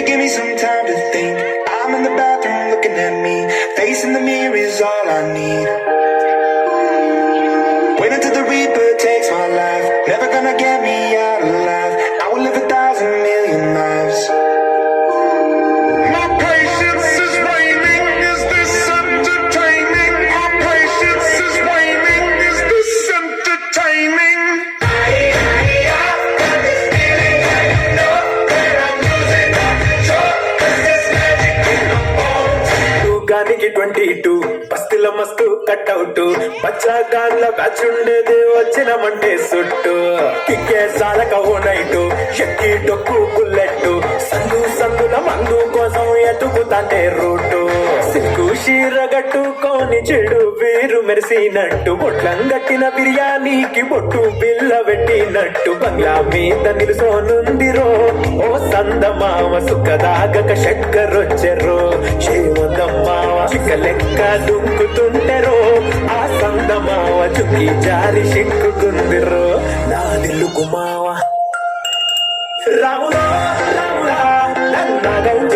Give me some time to think. I'm in the bathroom looking at me. Facing the mirror is all I need. Wait until the Reaper takes my life. Never gonna get me out alive. I will live 1,000,000,000 lives. My patience is waning. Is this entertaining? My patience is waning. Is this entertaining? గానికి 22 బస్తిల మస్తు cutout బచ్చాగాన్ల batch ఉండేది వచ్చినమంటే సుట్టు కిక్కే సాలక ఓ night ఎక్కి డొక్కు bullet సందుల మందు కోసం ఎతుకుతాంటే route Sikh షీరగట్టుకోని చెడు వీరు మెరిసినట్టు బొట్లం గట్టిన బిర్యానీకి బొట్టు బిల్ల పెట్టినట్టు బంగ్లా మీద నిలుసోనుందిరో ఓ సందమామ సుఖదాగక షట్కరొచ్చెరో శ్రీమందమ్మావ చిక్క లెక్క దుంకుతుంటెరో ఆ సందమావ చుక్కి జారి సిక్కుకుందిరో నా దిల్లు కుమావ రాములా రాములా నన్నగౌజ